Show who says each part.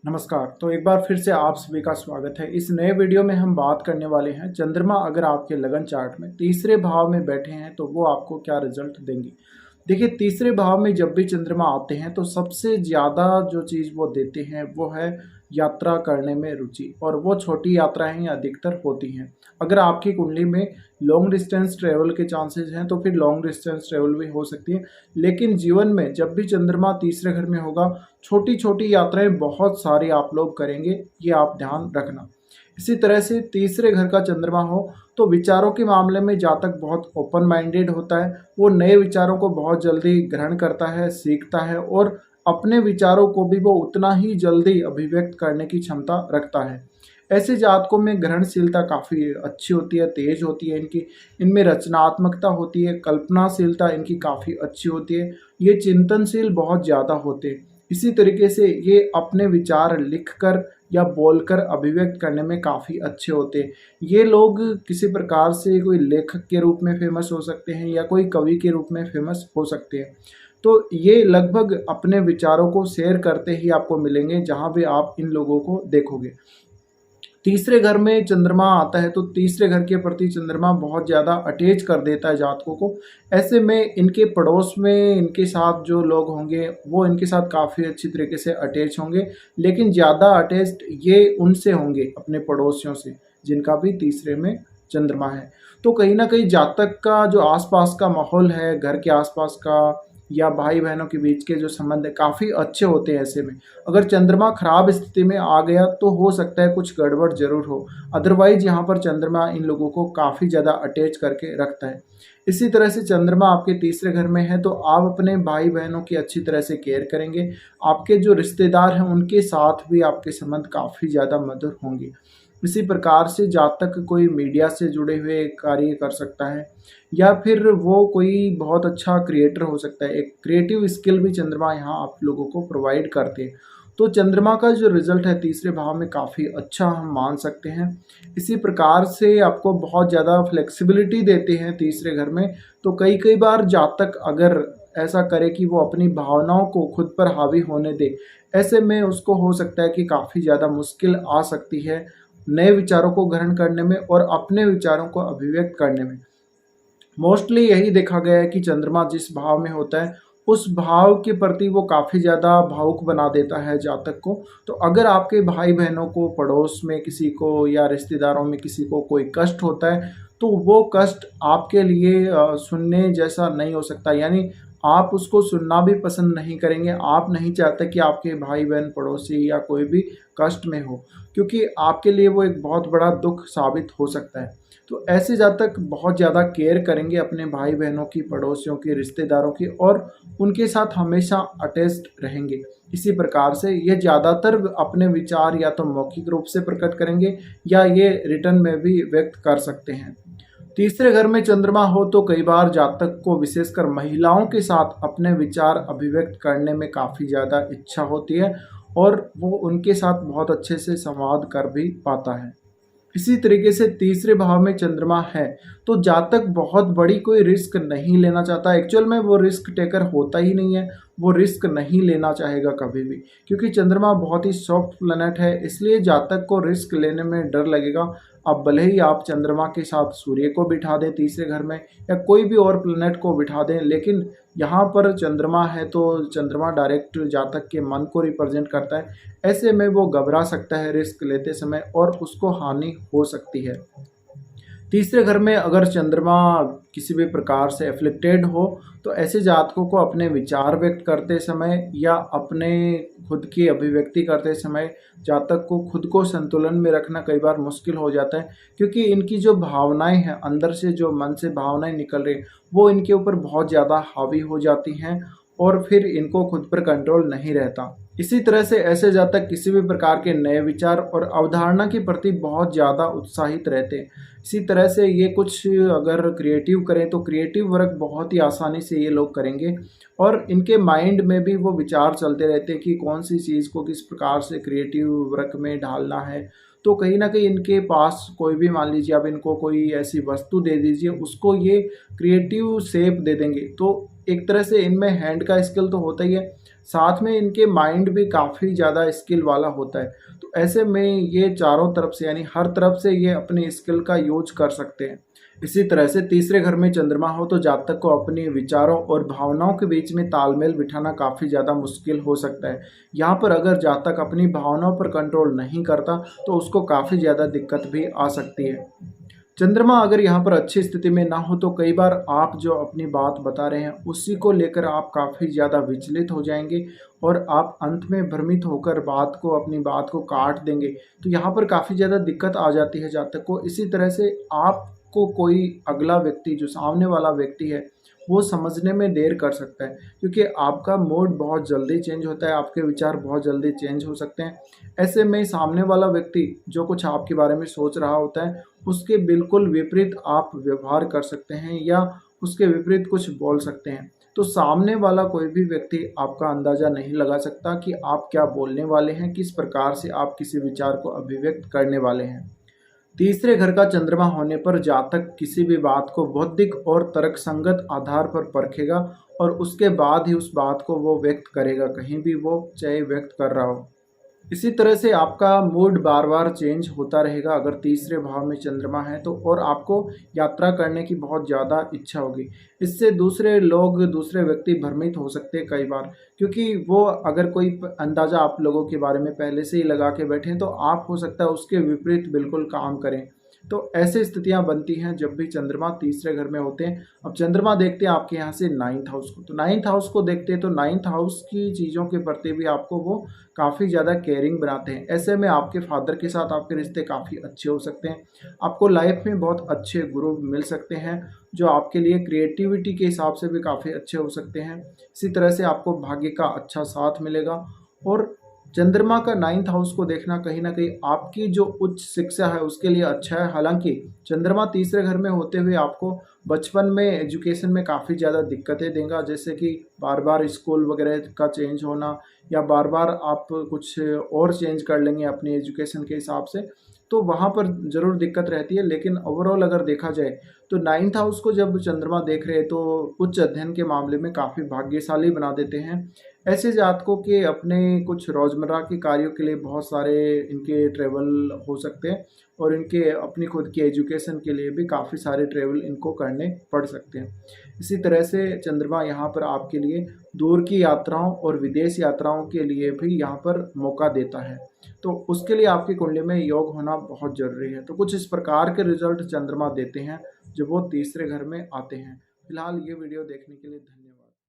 Speaker 1: नमस्कार। तो एक बार फिर से आप सभी का स्वागत है। इस नए वीडियो में हम बात करने वाले हैं चंद्रमा अगर आपके लगन चार्ट में तीसरे भाव में बैठे हैं तो वो आपको क्या रिजल्ट देंगे। देखिए, तीसरे भाव में जब भी चंद्रमा आते हैं तो सबसे ज़्यादा जो चीज़ वो देते हैं वो है यात्रा करने में रुचि, और वो छोटी यात्राएं अधिकतर होती हैं। अगर आपकी कुंडली में लॉन्ग डिस्टेंस ट्रेवल के चांसेस हैं तो फिर लॉन्ग डिस्टेंस ट्रेवल भी हो सकती है। लेकिन जीवन में जब भी चंद्रमा तीसरे घर में होगा, छोटी छोटी यात्राएं बहुत सारी आप लोग करेंगे, ये आप ध्यान रखना। इसी तरह से तीसरे घर का चंद्रमा हो तो विचारों के मामले में जातक बहुत ओपन माइंडेड होता है। वो नए विचारों को बहुत जल्दी ग्रहण करता है, सीखता है, और अपने विचारों को भी वो उतना ही जल्दी अभिव्यक्त करने की क्षमता रखता है। ऐसे जातकों में ग्रहणशीलता काफ़ी अच्छी होती है, तेज होती है इनकी। इनमें रचनात्मकता होती है, कल्पनाशीलता इनकी काफ़ी अच्छी होती है। ये चिंतनशील बहुत ज़्यादा होते हैं। इसी तरीके से ये अपने विचार लिखकर या बोलकर अभिव्यक्त करने में काफ़ी अच्छे होते हैं। ये लोग किसी प्रकार से कोई लेखक के रूप में फेमस हो सकते हैं या कोई कवि के रूप में फेमस हो सकते हैं। तो ये लगभग अपने विचारों को शेयर करते ही आपको मिलेंगे जहाँ भी आप इन लोगों को देखोगे। तीसरे घर में चंद्रमा आता है तो तीसरे घर के प्रति चंद्रमा बहुत ज़्यादा अटैच कर देता है जातकों को। ऐसे में इनके पड़ोस में इनके साथ जो लोग होंगे वो इनके साथ काफ़ी अच्छी तरीके से अटैच होंगे, लेकिन ज़्यादा अटैच्ड ये उनसे होंगे, अपने पड़ोसियों से, जिनका भी तीसरे में चंद्रमा है। तो कहीं ना कहीं जातक का जो आसपास का माहौल है, घर के आसपास का या भाई बहनों के बीच के जो संबंध है काफ़ी अच्छे होते हैं। ऐसे में अगर चंद्रमा खराब स्थिति में आ गया तो हो सकता है कुछ गड़बड़ जरूर हो। अदरवाइज यहाँ पर चंद्रमा इन लोगों को काफ़ी ज़्यादा अटैच करके रखता है। इसी तरह से चंद्रमा आपके तीसरे घर में है तो आप अपने भाई बहनों की अच्छी तरह से केयर करेंगे। आपके जो रिश्तेदार हैं उनके साथ भी आपके संबंध काफ़ी ज़्यादा मधुर होंगे। इसी प्रकार से जातक कोई मीडिया से जुड़े हुए कार्य कर सकता है, या फिर वो कोई बहुत अच्छा क्रिएटर हो सकता है। एक क्रिएटिव स्किल भी चंद्रमा यहाँ आप लोगों को प्रोवाइड करते हैं। तो चंद्रमा का जो रिजल्ट है तीसरे भाव में काफ़ी अच्छा हम मान सकते हैं। इसी प्रकार से आपको बहुत ज़्यादा फ्लेक्सिबिलिटी देते हैं तीसरे घर में। तो कई कई बार जातक अगर ऐसा करे कि वो अपनी भावनाओं को खुद पर हावी होने दे, ऐसे में उसको हो सकता है कि काफ़ी ज़्यादा मुश्किल आ सकती है नए विचारों को ग्रहण करने में और अपने विचारों को अभिव्यक्त करने में। मोस्टली यही देखा गया है कि चंद्रमा जिस भाव में होता है उस भाव के प्रति वो काफ़ी ज़्यादा भावुक बना देता है जातक को। तो अगर आपके भाई बहनों को, पड़ोस में किसी को या रिश्तेदारों में किसी को कोई कष्ट होता है तो वो कष्ट आपके लिए सुनने जैसा नहीं हो सकता। यानी आप उसको सुनना भी पसंद नहीं करेंगे। आप नहीं चाहते कि आपके भाई बहन, पड़ोसी या कोई भी कष्ट में हो, क्योंकि आपके लिए वो एक बहुत बड़ा दुख साबित हो सकता है। तो ऐसे जातक बहुत ज़्यादा केयर करेंगे अपने भाई बहनों की, पड़ोसियों की, रिश्तेदारों की, और उनके साथ हमेशा अटैच्ड रहेंगे। इसी प्रकार से ये ज़्यादातर अपने विचार या तो मौखिक रूप से प्रकट करेंगे या ये रिटर्न में भी व्यक्त कर सकते हैं। तीसरे घर में चंद्रमा हो तो कई बार जातक को विशेषकर महिलाओं के साथ अपने विचार अभिव्यक्त करने में काफ़ी ज़्यादा इच्छा होती है, और वो उनके साथ बहुत अच्छे से संवाद कर भी पाता है। इसी तरीके से तीसरे भाव में चंद्रमा है तो जातक बहुत बड़ी कोई रिस्क नहीं लेना चाहता। एक्चुअल में वो रिस्क टेकर होता ही नहीं है, वो रिस्क नहीं लेना चाहेगा कभी भी, क्योंकि चंद्रमा बहुत ही सॉफ्ट प्लैनेट है। इसलिए जातक को रिस्क लेने में डर लगेगा। अब भले ही आप चंद्रमा के साथ सूर्य को बिठा दें तीसरे घर में या कोई भी और प्लैनेट को बिठा दें, लेकिन यहाँ पर चंद्रमा है तो चंद्रमा डायरेक्ट जातक के मन को रिप्रेजेंट करता है। ऐसे में वो घबरा सकता है रिस्क लेते समय और उसको हानि हो सकती है। तीसरे घर में अगर चंद्रमा किसी भी प्रकार से एफ्लिक्टेड हो तो ऐसे जातकों को अपने विचार व्यक्त करते समय या अपने खुद की अभिव्यक्ति करते समय जातक को खुद को संतुलन में रखना कई बार मुश्किल हो जाता है, क्योंकि इनकी जो भावनाएं हैं, अंदर से जो मन से भावनाएं निकल रही वो इनके ऊपर बहुत ज़्यादा हावी हो जाती हैं और फिर इनको खुद पर कंट्रोल नहीं रहता। इसी तरह से ऐसे जातक किसी भी प्रकार के नए विचार और अवधारणा के प्रति बहुत ज़्यादा उत्साहित रहते हैं। इसी तरह से ये कुछ अगर क्रिएटिव करें तो क्रिएटिव वर्क बहुत ही आसानी से ये लोग करेंगे, और इनके माइंड में भी वो विचार चलते रहते हैं कि कौन सी चीज़ को किस प्रकार से क्रिएटिव वर्क में ढालना है। तो कहीं ना कहीं इनके पास कोई भी, मान लीजिए आप इनको कोई ऐसी वस्तु दे दीजिए, उसको ये क्रिएटिव शेप दे देंगे। तो एक तरह से इनमें हैंड का स्किल तो होता ही है, साथ में इनके माइंड भी काफ़ी ज़्यादा स्किल वाला होता है। तो ऐसे में ये चारों तरफ से यानी हर तरफ से ये अपनी स्किल का यूज कर सकते हैं। इसी तरह से तीसरे घर में चंद्रमा हो तो जातक को अपने विचारों और भावनाओं के बीच में तालमेल बिठाना काफ़ी ज़्यादा मुश्किल हो सकता है। यहाँ पर अगर जातक अपनी भावनाओं पर कंट्रोल नहीं करता तो उसको काफ़ी ज़्यादा दिक्कत भी आ सकती है। चंद्रमा अगर यहाँ पर अच्छी स्थिति में ना हो तो कई बार आप जो अपनी बात बता रहे हैं उसी को लेकर आप काफ़ी ज़्यादा विचलित हो जाएंगे और आप अंत में भ्रमित होकर अपनी बात को काट देंगे। तो यहाँ पर काफ़ी ज़्यादा दिक्कत आ जाती है जातक को। इसी तरह से आपको कोई अगला व्यक्ति जो सामने वाला व्यक्ति है वो समझने में देर कर सकता है, क्योंकि आपका मूड बहुत जल्दी चेंज होता है, आपके विचार बहुत जल्दी चेंज हो सकते हैं। ऐसे में सामने वाला व्यक्ति जो कुछ आपके बारे में सोच रहा होता है उसके बिल्कुल विपरीत आप व्यवहार कर सकते हैं या उसके विपरीत कुछ बोल सकते हैं। तो सामने वाला कोई भी व्यक्ति आपका अंदाज़ा नहीं लगा सकता कि आप क्या बोलने वाले हैं, किस प्रकार से आप किसी विचार को अभिव्यक्त करने वाले हैं। तीसरे घर का चंद्रमा होने पर जातक किसी भी बात को बौद्धिक और तर्कसंगत आधार पर परखेगा और उसके बाद ही उस बात को वो व्यक्त करेगा, कहीं भी वो चाहे व्यक्त कर रहा हो। इसी तरह से आपका मूड बार बार चेंज होता रहेगा अगर तीसरे भाव में चंद्रमा है तो, और आपको यात्रा करने की बहुत ज़्यादा इच्छा होगी। इससे दूसरे लोग, दूसरे व्यक्ति भ्रमित हो सकते हैं कई बार, क्योंकि वो अगर कोई अंदाज़ा आप लोगों के बारे में पहले से ही लगा के बैठे हैं तो आप हो सकता है उसके विपरीत बिल्कुल काम करें। तो ऐसी स्थितियां बनती हैं जब भी चंद्रमा तीसरे घर में होते हैं। अब चंद्रमा देखते हैं आपके यहाँ से नाइन्थ हाउस को, तो नाइन्थ हाउस को देखते हैं तो नाइन्थ हाउस की चीज़ों के प्रति भी आपको वो काफ़ी ज़्यादा केयरिंग बनाते हैं। ऐसे में आपके फादर के साथ आपके रिश्ते काफ़ी अच्छे हो सकते हैं। आपको लाइफ में बहुत अच्छे गुरु मिल सकते हैं जो आपके लिए क्रिएटिविटी के हिसाब से भी काफ़ी अच्छे हो सकते हैं। इसी तरह से आपको भाग्य का अच्छा साथ मिलेगा। और चंद्रमा का नाइन्थ हाउस को देखना कहीं ना कहीं आपकी जो उच्च शिक्षा है उसके लिए अच्छा है। हालांकि चंद्रमा तीसरे घर में होते हुए आपको बचपन में एजुकेशन में काफ़ी ज़्यादा दिक्कतें देगा, जैसे कि बार बार स्कूल वगैरह का चेंज होना या बार बार आप कुछ और चेंज कर लेंगे अपनी एजुकेशन के हिसाब से, तो वहाँ पर ज़रूर दिक्कत रहती है। लेकिन ओवरऑल अगर देखा जाए तो नाइन्थ हाउस को जब चंद्रमा देख रहे हैं तो उच्च अध्ययन के मामले में काफ़ी भाग्यशाली बना देते हैं। ऐसे जातकों के अपने कुछ रोज़मर्रा के कार्यों के लिए बहुत सारे इनके ट्रैवल हो सकते हैं और इनके अपनी खुद की एजुकेशन के लिए भी काफ़ी सारे ट्रैवल इनको करने पड़ सकते हैं। इसी तरह से चंद्रमा यहाँ पर आपके लिए दूर की यात्राओं और विदेश यात्राओं के लिए भी यहाँ पर मौका देता है। तो उसके लिए आपकी कुंडली में योग होना बहुत ज़रूरी है। तो कुछ इस प्रकार के रिजल्ट चंद्रमा देते हैं जब वो तीसरे घर में आते हैं। फिलहाल ये वीडियो देखने के लिए धन्यवाद।